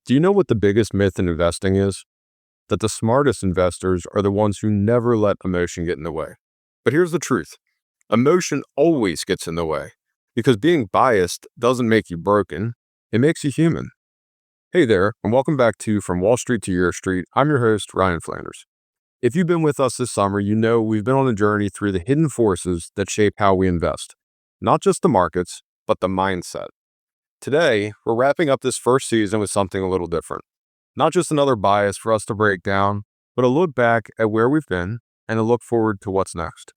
Do you know what the biggest myth in investing is? That the smartest investors are the ones who never let emotion get in the way. But here's the truth. Emotion always gets in the way because being biased doesn't make you broken. It makes you human. Hey there, and welcome back to From Wall Street to Your Street. I'm your host, Ryan Flanders. If you've been with us this summer, you know we've been on a journey through the hidden forces that shape how we invest. Not just the markets, but the mindset. Today, we're wrapping up this first season with something a little different. Not just another bias for us to break down, but a look back at where we've been and a look forward to what's next.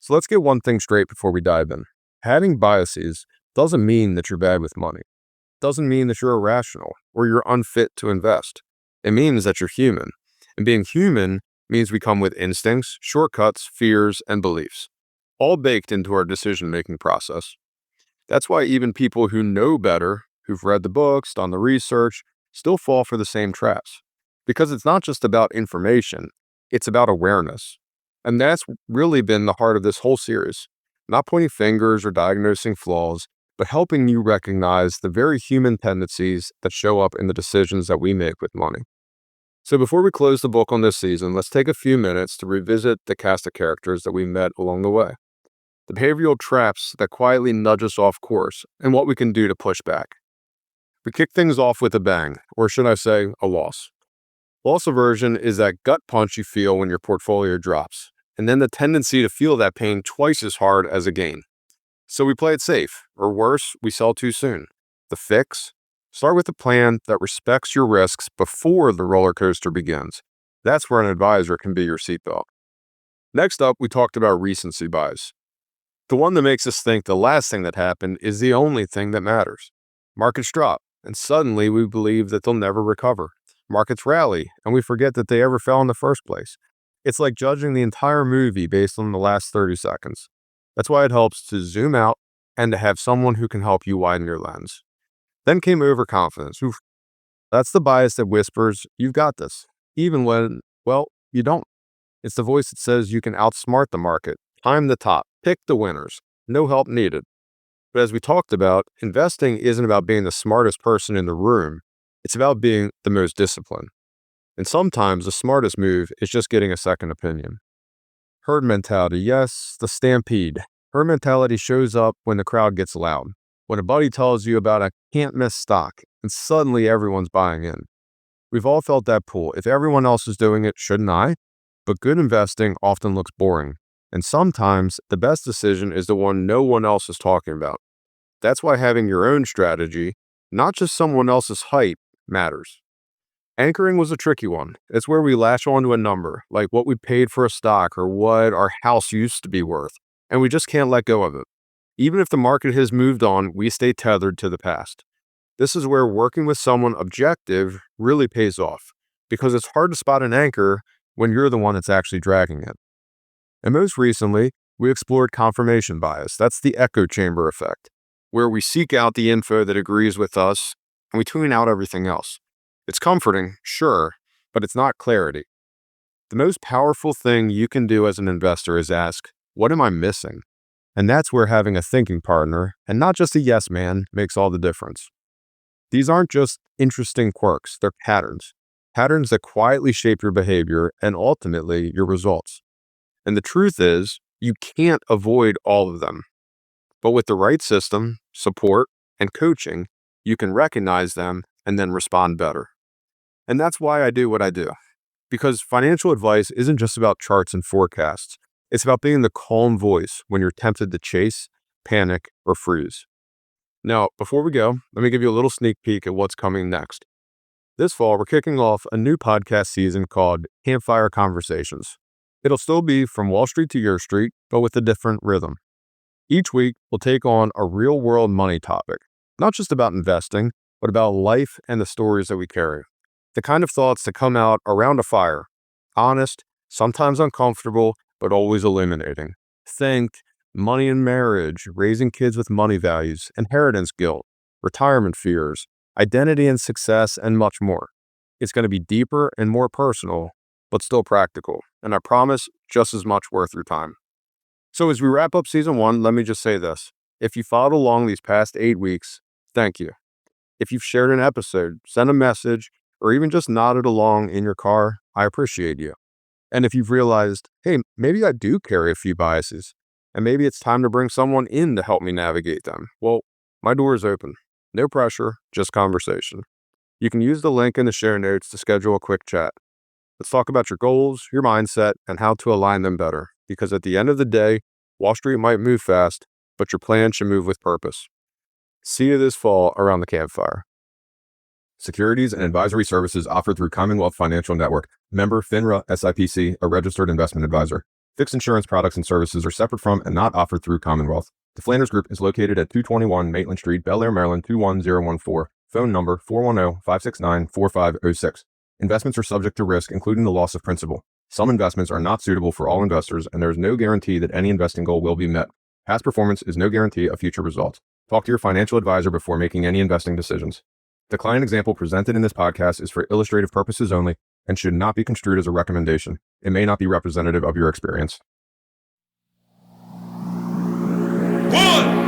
So let's get one thing straight before we dive in. Having biases doesn't mean that you're bad with money. It doesn't mean that you're irrational or you're unfit to invest. It means that you're human. And being human means we come with instincts, shortcuts, fears, and beliefs, all baked into our decision-making process. That's why even people who know better, who've read the books, done the research, still fall for the same traps. Because it's not just about information, it's about awareness. And that's really been the heart of this whole series. Not pointing fingers or diagnosing flaws, but helping you recognize the very human tendencies that show up in the decisions that we make with money. So before we close the book on this season, let's take a few minutes to revisit the cast of characters that we met along the way. The behavioral traps that quietly nudge us off course, and what we can do to push back. We kick things off with a bang, or should I say, a loss. Loss aversion is that gut punch you feel when your portfolio drops, and then the tendency to feel that pain twice as hard as a gain. So we play it safe, or worse, we sell too soon. The fix? Start with a plan that respects your risks before the roller coaster begins. That's where an advisor can be your seatbelt. Next up, we talked about recency bias. The one that makes us think the last thing that happened is the only thing that matters. Markets drop, and suddenly we believe that they'll never recover. Markets rally, and we forget that they ever fell in the first place. It's like judging the entire movie based on the last 30 seconds. That's why it helps to zoom out and to have someone who can help you widen your lens. Then came overconfidence. Oof. That's the bias that whispers, you've got this, even when, well, you don't. It's the voice that says you can outsmart the market, climb the top, pick the winners, no help needed. But as we talked about, investing isn't about being the smartest person in the room. It's about being the most disciplined. And sometimes the smartest move is just getting a second opinion. Herd mentality, yes, the stampede. Herd mentality shows up when the crowd gets loud. When a buddy tells you about a can't miss stock, and suddenly everyone's buying in. We've all felt that pull. If everyone else is doing it, shouldn't I? But good investing often looks boring. And sometimes the best decision is the one no one else is talking about. That's why having your own strategy, not just someone else's hype, matters. Anchoring was a tricky one. It's where we latch onto a number, like what we paid for a stock or what our house used to be worth, and we just can't let go of it. Even if the market has moved on, we stay tethered to the past. This is where working with someone objective really pays off, because it's hard to spot an anchor when you're the one that's actually dragging it. And most recently, we explored confirmation bias. That's the echo chamber effect, where we seek out the info that agrees with us and we tune out everything else. It's comforting, sure, but it's not clarity. The most powerful thing you can do as an investor is ask, what am I missing? And that's where having a thinking partner, and not just a yes man, makes all the difference. These aren't just interesting quirks, they're patterns. Patterns that quietly shape your behavior and ultimately your results. And the truth is, you can't avoid all of them. But with the right system, support, and coaching, you can recognize them and then respond better. And that's why I do what I do. Because financial advice isn't just about charts and forecasts. It's about being the calm voice when you're tempted to chase, panic, or freeze. Now, before we go, let me give you a little sneak peek at what's coming next. This fall, we're kicking off a new podcast season called Campfire Conversations. It'll still be From Wall Street to Your Street, but with a different rhythm. Each week, we'll take on a real-world money topic, not just about investing, but about life and the stories that we carry. The kind of thoughts that come out around a fire, honest, sometimes uncomfortable, but always illuminating. Think money and marriage, raising kids with money values, inheritance guilt, retirement fears, identity and success, and much more. It's going to be deeper and more personal, but still practical, and I promise just as much worth your time. So as we wrap up season 1, let me just say this. If you followed along these past 8 weeks, thank you. If you've shared an episode, sent a message, or even just nodded along in your car, I appreciate you. And if you've realized, hey, maybe I do carry a few biases, and maybe it's time to bring someone in to help me navigate them, well, my door is open. No pressure, just conversation. You can use the link in the show notes to schedule a quick chat. Let's talk about your goals, your mindset, and how to align them better. Because at the end of the day, Wall Street might move fast, but your plan should move with purpose. See you this fall around the campfire. Securities and advisory services offered through Commonwealth Financial Network, member FINRA SIPC, a registered investment advisor. Fixed insurance products and services are separate from and not offered through Commonwealth. The Flanders Group is located at 221 Maitland Street, Bel Air, Maryland 21014. Phone number 410-569-4506. Investments are subject to risk, including the loss of principal. Some investments are not suitable for all investors, and there is no guarantee that any investing goal will be met. Past performance is no guarantee of future results. Talk to your financial advisor before making any investing decisions. The client example presented in this podcast is for illustrative purposes only and should not be construed as a recommendation. It may not be representative of your experience. 1